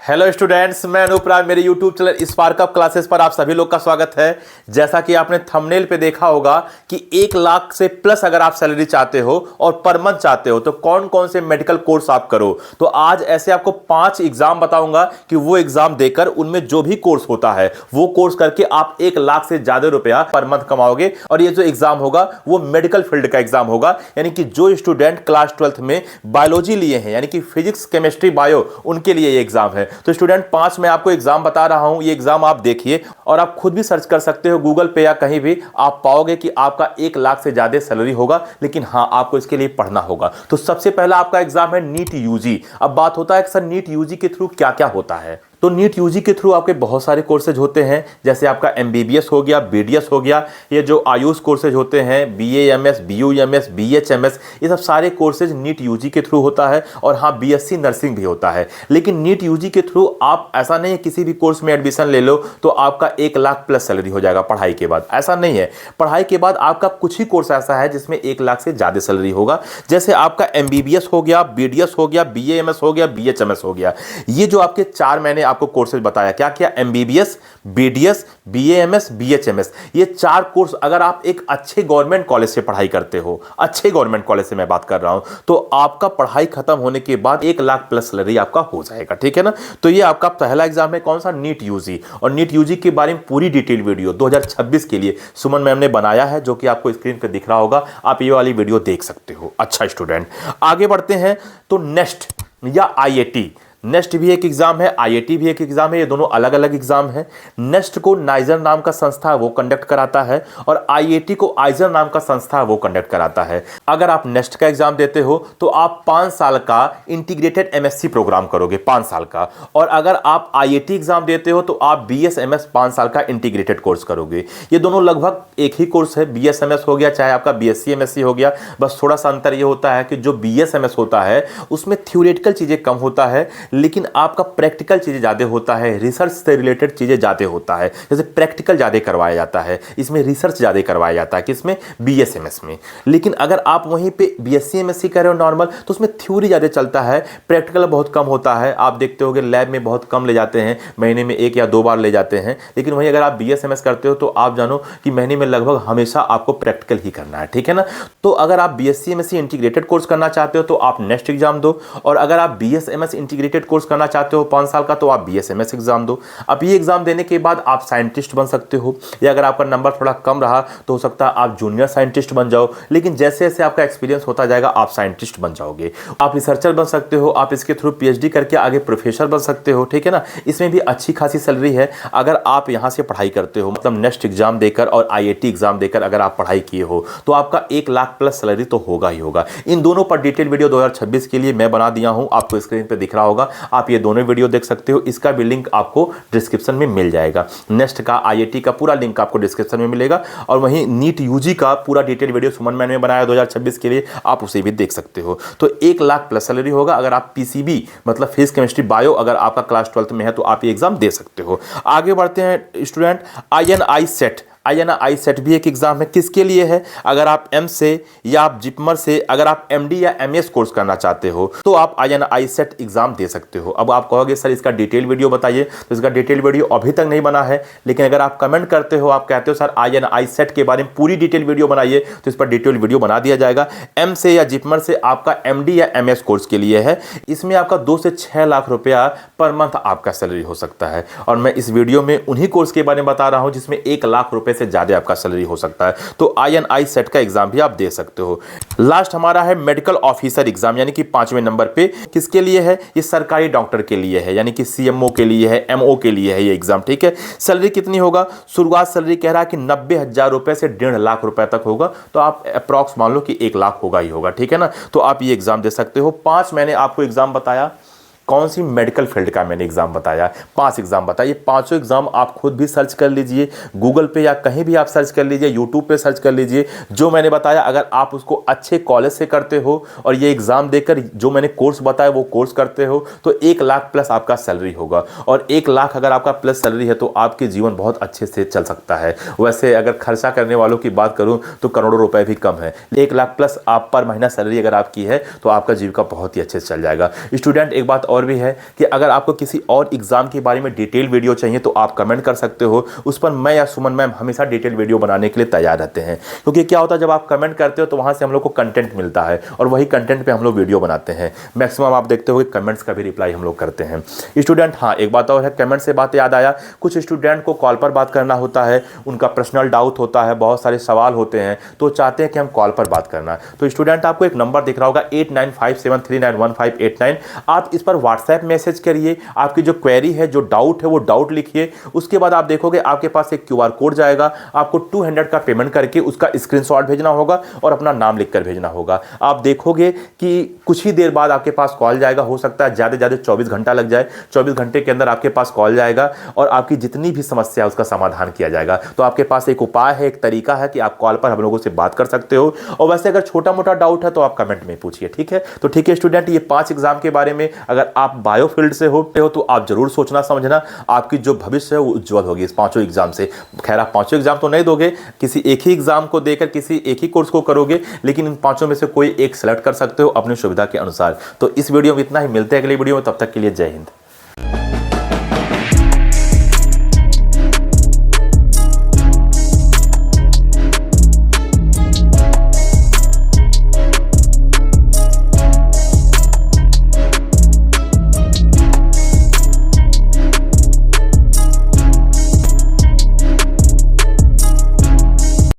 Hello students, मैं अनूप राज। मेरे YouTube channel spark up classes पर आप सभी लोग का स्वागत है। जैसा कि आपने थंबनेल पे देखा होगा कि 1 लाख से प्लस अगर आप सैलरी चाहते हो और पर मंथ चाहते हो तो कौन कौन से मेडिकल कोर्स आप करो। तो आज ऐसे आपको 5 एग्जाम बताऊंगा कि वो एग्जाम देकर उनमें जो भी कोर्स होता है वो कोर्स करके आप 1 लाख से ज्यादा रुपया पर मंथ कमाओगे। और ये जो एग्जाम होगा वो मेडिकल फील्ड का एग्जाम होगा, यानी कि जो स्टूडेंट क्लास 12th में बायोलॉजी लिए हैं, यानी कि फिजिक्स केमिस्ट्री बायो, उनके लिए ये एग्जाम है। तो स्टूडेंट 5 मैं आपको एग्जाम बता रहा हूं, ये एग्जाम आप देखिए और आप खुद भी सर्च कर सकते हो गूगल पे या कहीं भी। आप पाओगे कि आपका 1 लाख से ज्यादा सैलरी होगा, लेकिन हां आपको इसके लिए पढ़ना होगा। तो सबसे पहला आपका एग्जाम है नीट यूजी। अब बात होता है कि सर नीट यूजी के थ्रू क्या क्या होता है। तो नीट यूजी के थ्रू आपके बहुत सारे कोर्सेज होते हैं, जैसे आपका एमबीबीएस हो गया, बीडीएस हो गया, ये जो आयुष कोर्सेज होते हैं, बीएएमएस, बीयूएमएस, बीएचएमएस, ये सब सारे कोर्सेज नीट यूजी के थ्रू होता है। और हाँ, बीएससी नर्सिंग भी होता है। लेकिन नीट यूजी के थ्रू आप ऐसा नहीं है किसी भी कोर्स में एडमिशन ले लो तो आपका 1 लाख प्लस सैलरी हो जाएगा पढ़ाई के बाद। ऐसा नहीं है। पढ़ाई के बाद आपका कुछ ही कोर्स ऐसा है जिसमें 1 लाख से ज्यादा सैलरी होगा, जैसे आपका एमबीबीएस हो गया, बीडीएस हो गया, बीएएमएस हो गया, बीएचएमएस हो गया। ये जो आपके 4 मैंने आपको कोर्सेज बताया, क्या क्या, एमबीबीएस, बीडीएस, बीएएमएस, बीएचएमएस, ये 4 कोर्स अगर आप एक अच्छे गवर्नमेंट कॉलेज से पढ़ाई करते हो, अच्छे गवर्नमेंट कॉलेज से मैं बात कर रहा हूं, तो आपका पढ़ाई खत्म होने के बाद 1 लाख प्लस सैलरी आपका हो जाएगा। ठीक है ना। तो ये आपका पहला एग्जाम है, कौन सा, नीट यूजी। और नीट यूजी के बारे में पूरी डिटेल वीडियो 2026 के लिए सुमन मैम ने बनाया है, जो कि आपको स्क्रीन पर दिख रहा होगा। आप ये वाली वीडियो देख सकते हो। अच्छा स्टूडेंट, आगे बढ़ते हैं। तो नेक्स्ट या आईआईटी, नेक्स्ट भी एक एग्जाम है, आईआईटी भी एक एग्जाम है। ये दोनों अलग अलग एग्जाम है। नेक्स्ट को नाइजर नाम का संस्था है वो कंडक्ट कराता है, और आईआईटी को आइजर नाम का संस्था है वो कंडक्ट कराता है। अगर आप नेक्स्ट का एग्जाम देते हो तो आप 5 साल का इंटीग्रेटेड एमएससी प्रोग्राम करोगे, 5 साल का। और अगर आप आईआईटी एग्जाम देते हो तो आप बीएसएमएस 5 साल का इंटीग्रेटेड कोर्स करोगे। ये दोनों लगभग एक ही कोर्स है। बीएसएमएस हो गया चाहे आपका बीएससी एमएससी हो गया, बस थोड़ा सा अंतर ये होता है कि जो बीएसएमएस होता है उसमें थ्योरेटिकल चीजें कम होता है, लेकिन आपका प्रैक्टिकल चीजें ज्यादा होता है, रिसर्च से रिलेटेड चीजें ज्यादा होता है। जैसे प्रैक्टिकल ज्यादा करवाया जाता है, इसमें रिसर्च ज्यादा करवाया जाता है, किसमें, बीएसएमएस में। लेकिन अगर आप वहीं पे बीएससी एमएससी कर रहे हो नॉर्मल, तो उसमें थ्योरी ज्यादा चलता है, प्रैक्टिकल बहुत कम होता है। आप देखते होगे लैब में बहुत कम ले जाते हैं, महीने में 1 या 2 बार ले जाते हैं। लेकिन वहीं अगर आप बीएसएमएस करते हो तो आप जानो कि महीने में लगभग हमेशा आपको प्रैक्टिकल ही करना है। ठीक है ना। तो अगर आप बीएससी एमएससी इंटीग्रेटेड कोर्स करना चाहते हो तो आप नेक्स्ट एग्जाम दो, और अगर आप बीएसएमएस इंटीग्रेटेड कोर्स करना चाहते हो 5 साल का तो आप बीएसएमएस एग्जाम दो। अब ये एग्जाम देने के बाद आप साइंटिस्ट बन सकते हो, या अगर आपका नंबर थोड़ा कम रहा तो हो सकता है आप जूनियर साइंटिस्ट बन जाओ। लेकिन जैसे जैसे आपका एक्सपीरियंस होता जाएगा आप साइंटिस्ट बन जाओगे, आप रिसर्चर बन सकते हो, आप इसके थ्रू पीएचडी करके आगे प्रोफेसर बन सकते हो। ठीक है ना। इसमें भी अच्छी खासी सैलरी है अगर आप यहां से पढ़ाई करते हो, मतलब नेक्स्ट एग्जाम देकर और आईआईटी एग्जाम देकर अगर आप पढ़ाई किए हो तो आपका 1 लाख प्लस सैलरी तो होगा ही होगा। इन दोनों पर डिटेल वीडियो 2026 के लिए मैं बना दिया हूं, आपको स्क्रीन पे दिख रहा होगा। आप ये दोनों वीडियो देख सकते हो, इसका भी लिंक आपको डिस्क्रिप्शन में मिल जाएगा। नेक्स्ट का, आईआईटी का पूरा लिंक आपको डिस्क्रिप्शन में मिलेगा, और वहीं नीट यूजी का पूरा डिटेल वीडियो सुमन मैन ने बनाया 2026 के लिए, आप उसे भी देख सकते हो। तो 1 लाख प्लस सैलरी होगा अगर आप पीसीबी मतलब फिजिक्स केमिस्ट्री बायो अगर आपका क्लास 12th में है तो आप ये एग्जाम दे सकते हो। आगे बढ़ते हैं student, INI set. INI set भी एक एग्जाम है, किसके लिए है, अगर आप एम से या आप जिपमर से अगर आप एमडी या एमएस कोर्स करना चाहते हो तो आप आईएनआई सेट एग्जाम दे सकते हो। अब आप कहोगे सर इसका डिटेल वीडियो बताइए, तो इसका डिटेल वीडियो अभी तक नहीं बना है, लेकिन अगर आप कमेंट करते हो, आप कहते हो सर आईएनआई सेट के बारे में पूरी डिटेल वीडियो बनाइए, तो इस पर डिटेल वीडियो बना दिया जाएगा। एम से या जिपमर से आपका एमडी या एमएस कोर्स के लिए है, इसमें आपका 2 से 6 लाख रुपया पर मंथ आपका सैलरी हो सकता है। और मैं इस वीडियो में उन्हीं कोर्स के बारे में बता रहा हूं जिसमें 1 लाख रुपए से ज्यादा आपका सैलरी हो सकता है। तो आईएनआई सेट का एग्जाम भी आप दे सकते हो। लास्ट हमारा है मेडिकल ऑफिसर एग्जाम, यानी कि 5वें नंबर पे। किसके लिए है, ये सरकारी डॉक्टर के लिए है, यानी कि सीएमओ के लिए है, एमओ के लिए है ये एग्जाम। ठीक है। सैलरी कितनी होगा, शुरुआत सैलरी कह रहा है कि 90,000 रुपए से 1.5 लाख रुपए तक होगा, तो आप अप्रॉक्स मान लो कि 1 लाख होगा ही होगा। ठीक है ना। तो आप ये एग्जाम दे सकते हो। 5 मैंने आपको एग्जाम बताया, कौन सी मेडिकल फील्ड का मैंने एग्जाम बताया, 5 एग्जाम बताया। ये पांचों एग्जाम आप खुद भी सर्च कर लीजिए, गूगल पे या कहीं भी आप सर्च कर लीजिए, यूट्यूब पे सर्च कर लीजिए। जो मैंने बताया अगर आप उसको अच्छे कॉलेज से करते हो और ये एग्जाम देकर जो मैंने कोर्स बताया वो कोर्स करते हो तो 1 लाख प्लस आपका सैलरी होगा। और 1 लाख अगर आपका प्लस सैलरी है तो आपके जीवन बहुत अच्छे से चल सकता है। वैसे अगर खर्चा करने वालों की बात करूं तो करोड़ों रुपए भी कम है। 1 लाख प्लस आप पर महीना सैलरी अगर आपकी है तो आपका जीविका बहुत ही अच्छे से चल जाएगा। स्टूडेंट एक बात और भी है कि अगर आपको किसी और एग्जाम के बारे में डिटेल वीडियो चाहिए तो आप कमेंट कर सकते हो, उस पर मैं या सुमन मैम हमेशा डिटेल वीडियो बनाने के लिए तैयार रहते हैं। क्योंकि क्या होता है, जब आप कमेंट करते हो तो वहां से हम लोग को कंटेंट मिलता है और वही कंटेंट पे हम लोग वीडियो बनाते हैं। मैक्सिमम आप देखते हो कि कमेंट्स का भी रिप्लाई हम लोग करते हैं। स्टूडेंट, हाँ एक बात और है, कमेंट से बात याद आया, कुछ स्टूडेंट को कॉल पर बात करना होता है, उनका पर्सनल डाउट होता है, बहुत सारे सवाल होते हैं, तो चाहते हैं कि हम कॉल पर बात करना। तो स्टूडेंट, आपको एक नंबर दिख रहा होगा 8957391589, आप इस पर व्हाट्सएप मैसेज करिए, आपकी जो क्वेरी है, जो डाउट है वो डाउट लिखिए। उसके बाद आप देखोगे आपके पास एक QR कोड जाएगा, आपको 200 का पेमेंट करके उसका स्क्रीनशॉट भेजना होगा और अपना नाम लिखकर भेजना होगा। आप देखोगे कि कुछ ही देर बाद आपके पास कॉल जाएगा, हो सकता है ज़्यादा से ज़्यादा 24 घंटा लग जाए, 24 घंटे के अंदर आपके पास कॉल जाएगा और आपकी जितनी भी समस्या है उसका समाधान किया जाएगा। तो आपके पास एक उपाय है, एक तरीका है कि आप कॉल पर हम लोगों से बात कर सकते हो। और वैसे अगर छोटा मोटा डाउट है तो आप कमेंट में पूछिए, ठीक है। तो ठीक है स्टूडेंट, ये 5 एग्जाम के बारे में अगर आप बायो फील्ड से हो तो आप जरूर सोचना समझना, आपकी जो भविष्य है वो उज्जवल होगी इस 5 एग्जाम से। खैर आप 5 एग्जाम तो नहीं दोगे, किसी एक ही एग्जाम को देकर किसी एक ही कोर्स को करोगे, लेकिन इन 5 में से कोई एक सेलेक्ट कर सकते हो अपनी सुविधा के अनुसार। तो इस वीडियो में इतना ही, मिलते हैं अगली वीडियो में, तब तक के लिए जय हिंद।